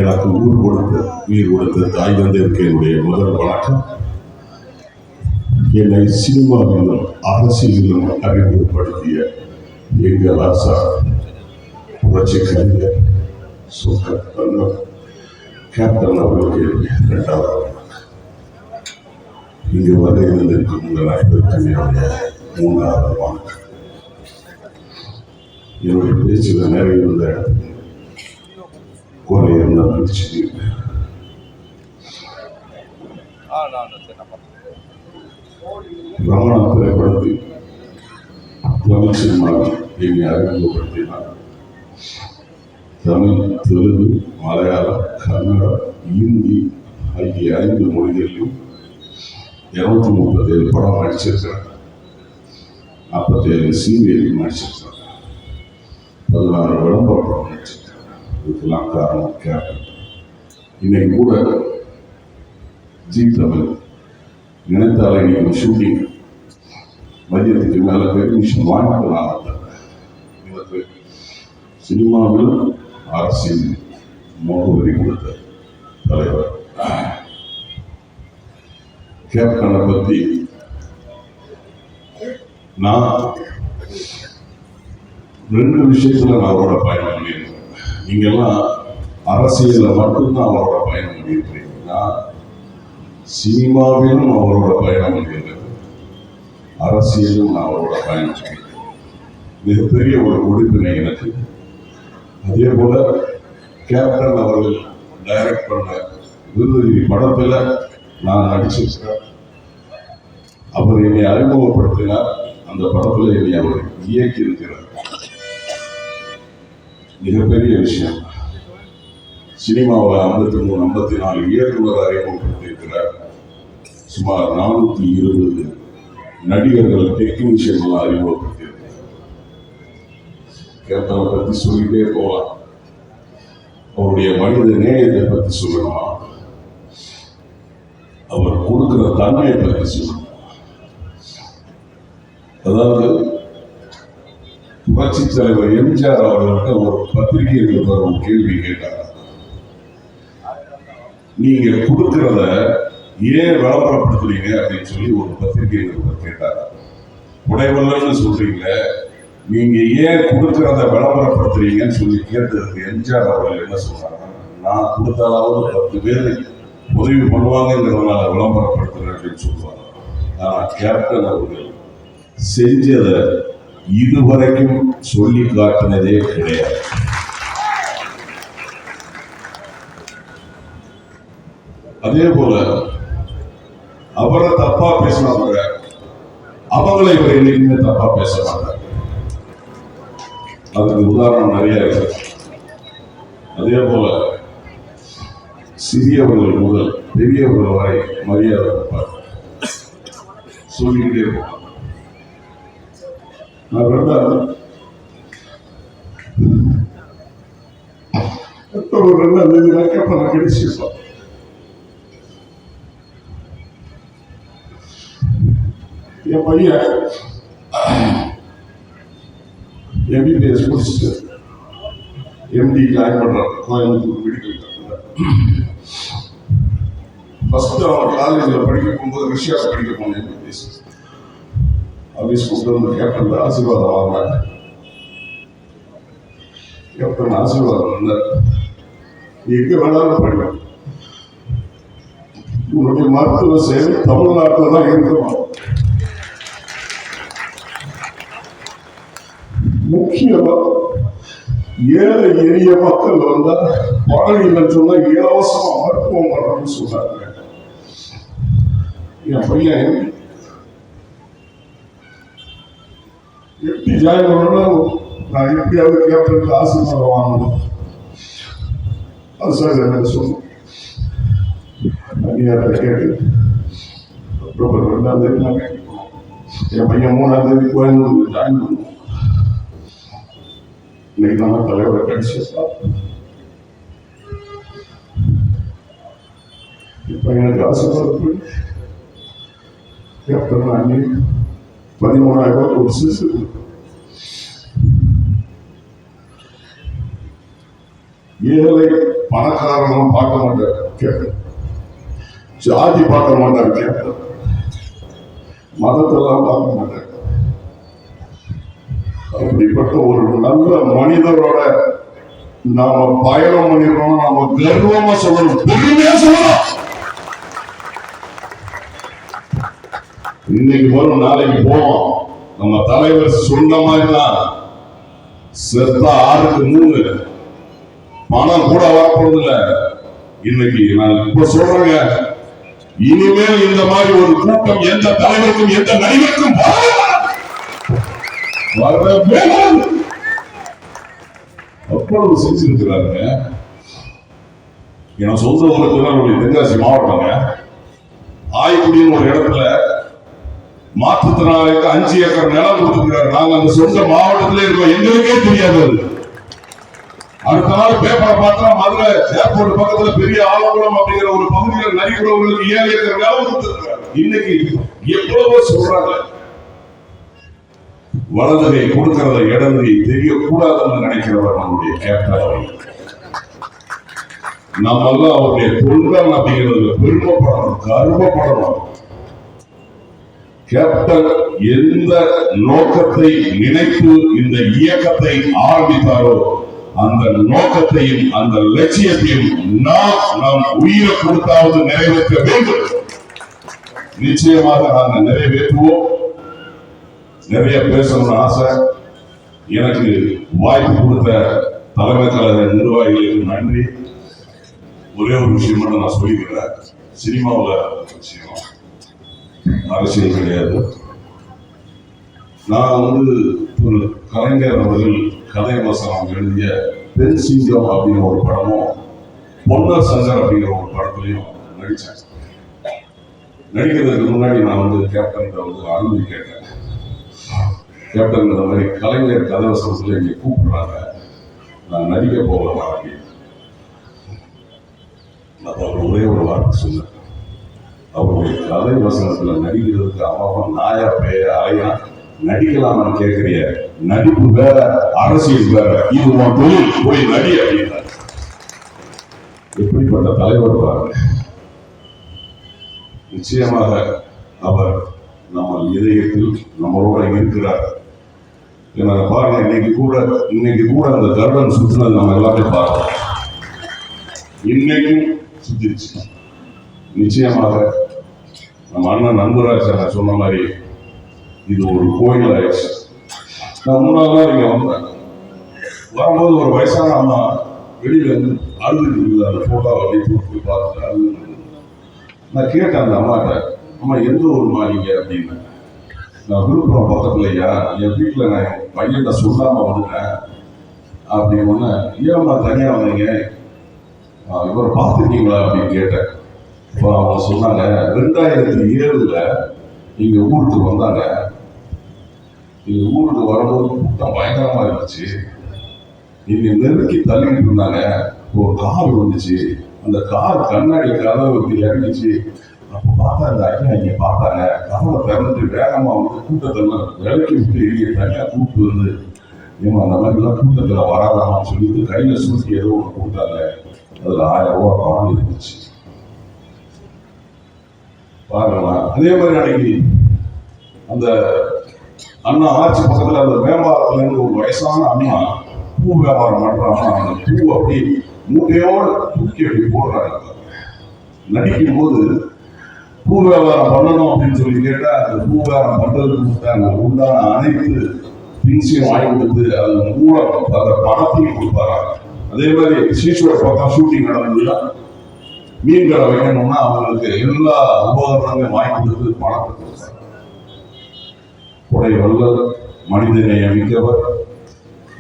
எனக்கு ஊர் கொடுத்த உயிர் கொடுத்த தாய் தந்தையருக்கு என்னுடைய முதல் வணக்கம். என்னை சினிமாவிலும் அரசியலிலும் அறிமுகப்படுத்திய எங்கள் ராசா புரட்சி கலைஞர் சுல்தான் தங்கம் கேப்டன் அவர்களுக்கு இரண்டாவது இங்கு வர இருந்திருக்கும் உங்கள் அனைவருக்கும் என்னுடைய மூன்றாவது வணக்கம். என்னுடைய பேச்சில் நிறைய இருந்த குறைய பிடிச்சி ரமணா திரைப்படத்தில் தமிழ் சினிமாவில் என்னை அறிமுகப்படுத்தினார். தமிழ், தெலுங்கு, மலையாளம், கன்னடம், ஹிந்தி ஆகிய 5 மொழிகளிலும் 237 படம் நடிச்சிருக்கிறேன். 47 சீரியல் நடிச்சிருக்கிறேன். 16 விளம்பர படம் நடிச்சிருக்கிறேன். இதுக்கெல்லாம் காரணம் கேப்டன். இன்னைக்கு கூட ஜி தமிழ் நினைத்தாலே இன்னைக்கு ஷூட்டிங் மதியத்துக்கு மேலே பெர்மிஷன் வாங்கிட்டு நான் வந்தேன். எனக்கு சினிமாவில் அரசியல் முகவரி கொடுத்த தலைவர் கேப்டனை பற்றி நான் 2 விஷயத்துல நான் அவரோட பயணம் பண்ணியிருக்கேன். நீங்கெல்லாம் அரசியலில் மட்டும்தான் அவரோட பயணம் பண்ணியிருக்கிறீங்க. நான் சினிமாவிலும் அவரோட பயணம் பண்ணியிருக்கேன், அரசியலும் நான் அவரோட பயணம் பண்ணியிருக்கேன். மிகப்பெரிய ஒரு உறுப்பினை எனக்கு. அதே போல கேப்டன் அவர்கள் டைரக்ட் பண்ண விருதுகிரி படத்தில் நான் நடிச்சிருக்கிறேன். அவர் என்னை அறிமுகப்படுத்தினார். அந்த படத்தில் என்னை அவர் இயக்கி இருக்கிறார். மிகப்பெரிய விஷயம். சினிமாவில் 53, 54 இயக்குனர் அறிமுகப்படுத்தியிருக்கிறார். சுமார் 420 நடிகர்கள், டெக்னீஷியன்கள் அறிமுகப்படுத்தியிருக்கிறார். கேப்டனை பற்றி சொல்லிட்டே போகலாம். அவருடைய மனித நேயத்தை பற்றி சொல்லணுமா, அவர் கொடுக்கிற தன்மையை பற்றி சொல்லணும். அதாவது புரட்சி தலைவர் எம்ஜிஆர் அவர்களுக்கு ஒரு பத்திரிகை நிருபர் ஒரு கேள்வி கேட்டார். நீங்க கொடுக்கிறத ஏன் விளம்பரப்படுத்துறீங்க அப்படின்னு சொல்லி ஒரு பத்திரிகை நிருபர் கேட்டார். உடைவல்லன்னு சொல்றீங்க, நீங்க ஏன் கொடுக்கிறத விளம்பரப்படுத்துறீங்கன்னு சொல்லி கேட்டதுக்கு எம்ஜிஆர் அவர்கள் என்ன சொன்னாங்க, நான் கொடுத்தாலாவது 10 பேர் உதவி பண்ணுவாங்கிறதுனால விளம்பரப்படுத்துறேன் அப்படின்னு சொல்லுவாங்க. ஆனா கேப்டன் அவர்கள் செஞ்சதை இதுவரைக்கும் சொல்லி காட்டினதே கிடையாது. அதே போல அவரை தப்பா பேசினாங்க, அவங்களை இவர் என்னைக்குமே தப்பா பேச மாட்டாங்க. அதுக்கு உதாரணம் நிறைய இருக்கு. அதே போல சிறியவர்கள் முதல் பெரியவர்கள் வரை மரியாதை கொடுப்பார். சொல்லிக்கிட்டே இருப்பார். நான் 2ஆம் தேதி கேப்டன் கிடைச்சிருப்பேன். என் பையன் MBBS முடிச்சுட்டு MD ஜாயின் பண்றான் கோயம்புத்தூர் மெடிக்கல் காலேஜ்ல. ஃபர்ஸ்ட் அவன் காலேஜில் படிக்க போகும்போது ரஷ்யாவில் படிக்க போனேன். MBBS ஆஃபீஸ் கூப்பிட்டு வந்து கேப்டன் ஆசீர்வாதம் வாங்கினாங்க. கேப்டன் ஆசீர்வாதம் வந்தார். நீ எங்கே வேணாலும் படிக்கணும், உன்னுடைய மருத்துவ சேவை தமிழ்நாட்டில் தான் இருக்கணும். முக்கியமா ஏழை எளிய மக்கள் வந்தா பணம் இல்லைன்னு சொன்னா இலவசமா மருத்துவம் பண்ணணும்னு சொன்னாங்க. என் பையன் எப்படி ஜாயின் பண்ணணும், நான் எப்படியாவது கேப்டனுக்கு ஆசீர்வாதம் வாங்கணும். அது சார் என்ன சொன்னோம். அந்நியாரை கேட்டு அக்டோபர் 2ஆம் தேதி நான் கேட்கணும். என் பையன் 3ஆம் தேதி கோயம்புத்தூர் ஜாயின் பண்ணுவோம். இன்னைக்கு நம்ம தலைவரை கிடைச்சிருக்கோம். இப்ப எனக்கு ஆசைப்படுறது கேப்டன் அண்ணி 13,000 ஒரு சிசு ஏழை பணக்காரங்களும் பார்க்க மாட்டார் கேப்டன், ஜாதி பார்க்க மாட்டார் கேப்டன், மதத்தெல்லாம் பார்க்க மாட்டார். அப்படிப்பட்ட ஒரு நல்ல மனிதரோட நாம பயணம் பண்ணிருக்கோம். நாம கர்வமா சொல்லணும், பெருமையா சொல்லணும். இன்னைக்கு வரும் நாளைக்கு போவோம். நம்ம தலைவர் சொன்ன மாதிரிதான் செத்தா 6க்கு 3 பணம் கூட வரப்போறது இல்ல. இன்னைக்கு நான் இப்ப சொல்றேங்க, இனிமேல் இந்த மாதிரி ஒரு கூட்டம் எந்த தலைவருக்கும் எந்த நடிகருக்கும் அவ்வளவு செஞ்சிருக்கிறாங்க. என் சொந்த ஊருக்கு தென்காசி மாவட்டங்க, ஆய்க்குடின்னு ஒரு இடத்துல மாற்றுத்திறனாளிக்கு 5 ஏக்கர் நிலம் கொடுத்துருக்காரு. நாங்க அந்த சொந்த மாவட்டத்திலே இருக்கோம், எங்களுக்கே தெரியாது. அடுத்த நாள் பேப்பரை பார்த்தா மதுரை ஏர்போர்ட் பக்கத்துல பெரிய ஆலங்குளம் அப்படிங்கிற ஒரு பகுதியில் நரிக்குறவங்களுக்கு 7 ஏக்கர் நிலம் கொடுத்துருக்காரு. இன்னைக்கு எவ்வளவோ சொல்றாங்க. வலதுகை கொடுக்கிறத இடங்கை தெரியக்கூடாதுன்னு நினைக்கிறவர் நம்முடைய கேப்டன். நம்மெல்லாம் அவருடைய தொண்டன் அப்படிங்கிறது பெருமைப்படணும், கர்வப்படணும். கேப்டன் எந்த நோக்கத்தை நினைத்து இந்த இயக்கத்தை ஆரம்பித்தாரோ அந்த நோக்கத்தையும் அந்த லட்சியத்தையும் நாம் உயிரை கொடுத்தாவது நிறைவேற்ற வேண்டும். நிச்சயமாக நாங்கள் நிறைவேற்றுவோம். நிறைய பேசணும்னு ஆசை. எனக்கு வாய்ப்பு கொடுத்த தலைமை கழக நிர்வாகிகளுக்கு நன்றி. ஒரே ஒரு விஷயம் மட்டும் நான் சொல்லிக்கிறேன். சினிமாவில் விஷயம், அரசியல் கிடையாது. நான் ஒரு கலைஞர் அவர்கள் கதை வசனம் எழுதிய பெண் சிங்கம் அப்படிங்கிற ஒரு படமும் பொன்னர் சங்கர் அப்படிங்கிற ஒரு படத்துலையும் நடித்தேன். நடிக்கிறதுக்கு முன்னாடி நான் கேப்டன் அனுமதி கேட்டேன். கேப்டன் இந்த மாதிரி கலைஞர் கதை வசனத்தில் இங்கே கூப்பிடுறாங்க, நான் நடிக்க போகலாம் அப்படின்னு. அவர் ஒரே ஒரு வார்த்தை சொன்னேன், அவருடைய கதை வசனத்துல நடிக்கிறதுக்கு அவன் நாயா பேய அலையா நடிக்கலாம்னு கேட்கிறிய, நடிப்பு வேற அரசியல் வேற, இது உன் தொழில், போய் நடி அப்படின்னா. எப்படிப்பட்ட தலைவர் பாருங்க. நிச்சயமாக அவர் நம்ம இதயத்தில் நம்மளோட இருக்கிறார். பாருங்க, இன்னைக்கு கூட அந்த கருடன் சுற்றினது நம்ம எல்லாமே பார்க்கலாம். இன்னைக்கும் சுத்திருச்சு. நிச்சயமாக நம்ம அண்ணன் நண்பராஜ் சொன்ன மாதிரி இது ஒரு கோயில் ஆயிடுச்சு. நான் 3 நாள் இங்க வந்தேன். வரும்போது ஒரு வயசான அம்மா வெளியில அழுதுட்டு இருக்குது. அந்த போட்டோ அப்படி தூக்கி பார்த்துட்டு அழுது. நான் கேட்டேன் அந்த அம்மாட்ட, அம்மா எந்த ஊருமா நீங்க அப்படின்னு. நான் விழுப்புரம் பக்கத்துலையா, என் வீட்டில் நான் என் பையன்கிட்ட சொல்லாம வந்துட்டேன் அப்படின்னு. ஏம்மா தனியா வந்தீங்க, இவரை பார்த்துருக்கீங்களா அப்படின்னு கேட்டேன். இப்போ அவங்க சொன்னாங்க, 2007 எங்க ஊருக்கு வந்தாங்க. எங்க ஊருக்கு வரும்போது கூட்டம் பயங்கரமா இருந்துச்சு. எங்க நெருக்கி தள்ளிட்டு இருந்தாங்க. ஒரு கார் வந்துச்சு, அந்த கார் கண்ணாடி கதவுக்கு இறங்கிச்சு. அப்போ பார்த்தா இந்த ஐயா இங்க பார்த்தாங்க, கதவை திறந்துட்டு வேகமா கூட்டத்தெல்லாம் விலைக்கு விட்டு இங்கே தனியாக கூப்பிட்டு ஏமா அந்த மாதிரிலாம் கூட்டத்தில் வராதாமான்னு சொல்லிட்டு கையில சூழ்ச்சி ஏதோ ஒன்று கொடுத்தாங்க. அதுல 1000 ரூபா பணம் இருந்துச்சு. பாருங்களா. அதே மாதிரி அன்னைக்கு அந்த அண்ணா ஆட்சி பக்கத்துல அந்த மேம்பாலத்துல இருந்து ஒரு வயசான அண்ணா பூ வியாபாரம் பண்றாங்க. அந்த பூ அப்படி மூட்டையோட தூக்கி அப்படி போடுறாங்க. நடிக்கும் போது பூ வியாபாரம் பண்ணணும் அப்படின்னு சொல்லி கேட்டா அந்த பூ வியாபாரம் பண்றதுக்கு உண்டான அனைத்து திங்ஸையும் வாங்கி கொடுத்து அது மூலம் அந்த பணத்தையும் கொடுப்பாராங்க. அதே மாதிரி சீஷோட பக்கம் ஷூட்டிங் நடந்ததுன்னா மீன் கடை வைக்கணும்னா அவங்களுக்கு எல்லா உபகரணங்களையும் வாங்கி கொடுத்து பணத்தை கொடுத்தாங்க. கொடை வல்லல், மனிதனை மிக்கவர்,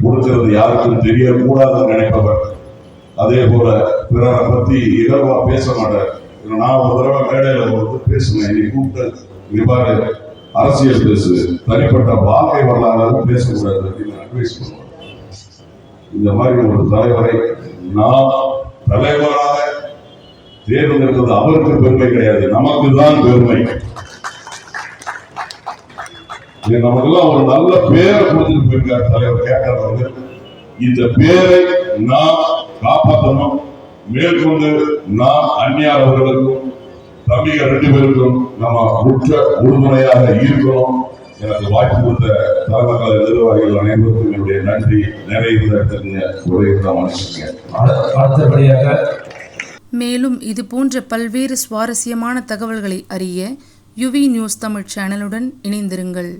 கொடுக்கிறது யாருக்கும் தெரியக்கூடாதுன்னு நினைப்பவர். அதே போல பிறரை பத்தி இகழ்வா பேச மாட்டார். நான் ஒரு தடவை மேடையில பேசுவேன், என்னை கூப்பிட்டு இங்க பாரு அரசியல் பேசு, தனிப்பட்ட வாழ்க்கை வரலாறு பேசக்கூடாது அப்படின்னு அட்வைஸ் பண்ணுவார். இந்த மாதிரி ஒரு தலைவரை நாம் தலைவராக தேர்ந்தெடுத்தது அவருக்கு பெருமை கிடையாது, நமக்கு தான் பெருமை. நமக்கெல்லாம் ஒரு நல்ல பேரை கொடுத்துட்டு போயிருக்கார் தலைவர் கேட்டார் அவர்கள். இந்த பேரை நாம் காப்பாற்றணும். மேற்கொண்டு நான் அந்நியார் அவர்களுக்கும் தம்பிகள் 2 பேருக்கும் நம்ம உற்ற உறுதுணையாக இருக்கணும். எனக்கு வாய்ப்பு கொடுத்த தலைமை நிர்வாகிகள் அனைவருக்கும் என்னுடைய நன்றி. நிறைய அடுத்தபடியாக மேலும் இது போன்ற பல்வேறு சுவாரஸ்யமான தகவல்களை அறிய யுவி நியூஸ் தமிழ் சேனலுடன் இணைந்திருங்கள்.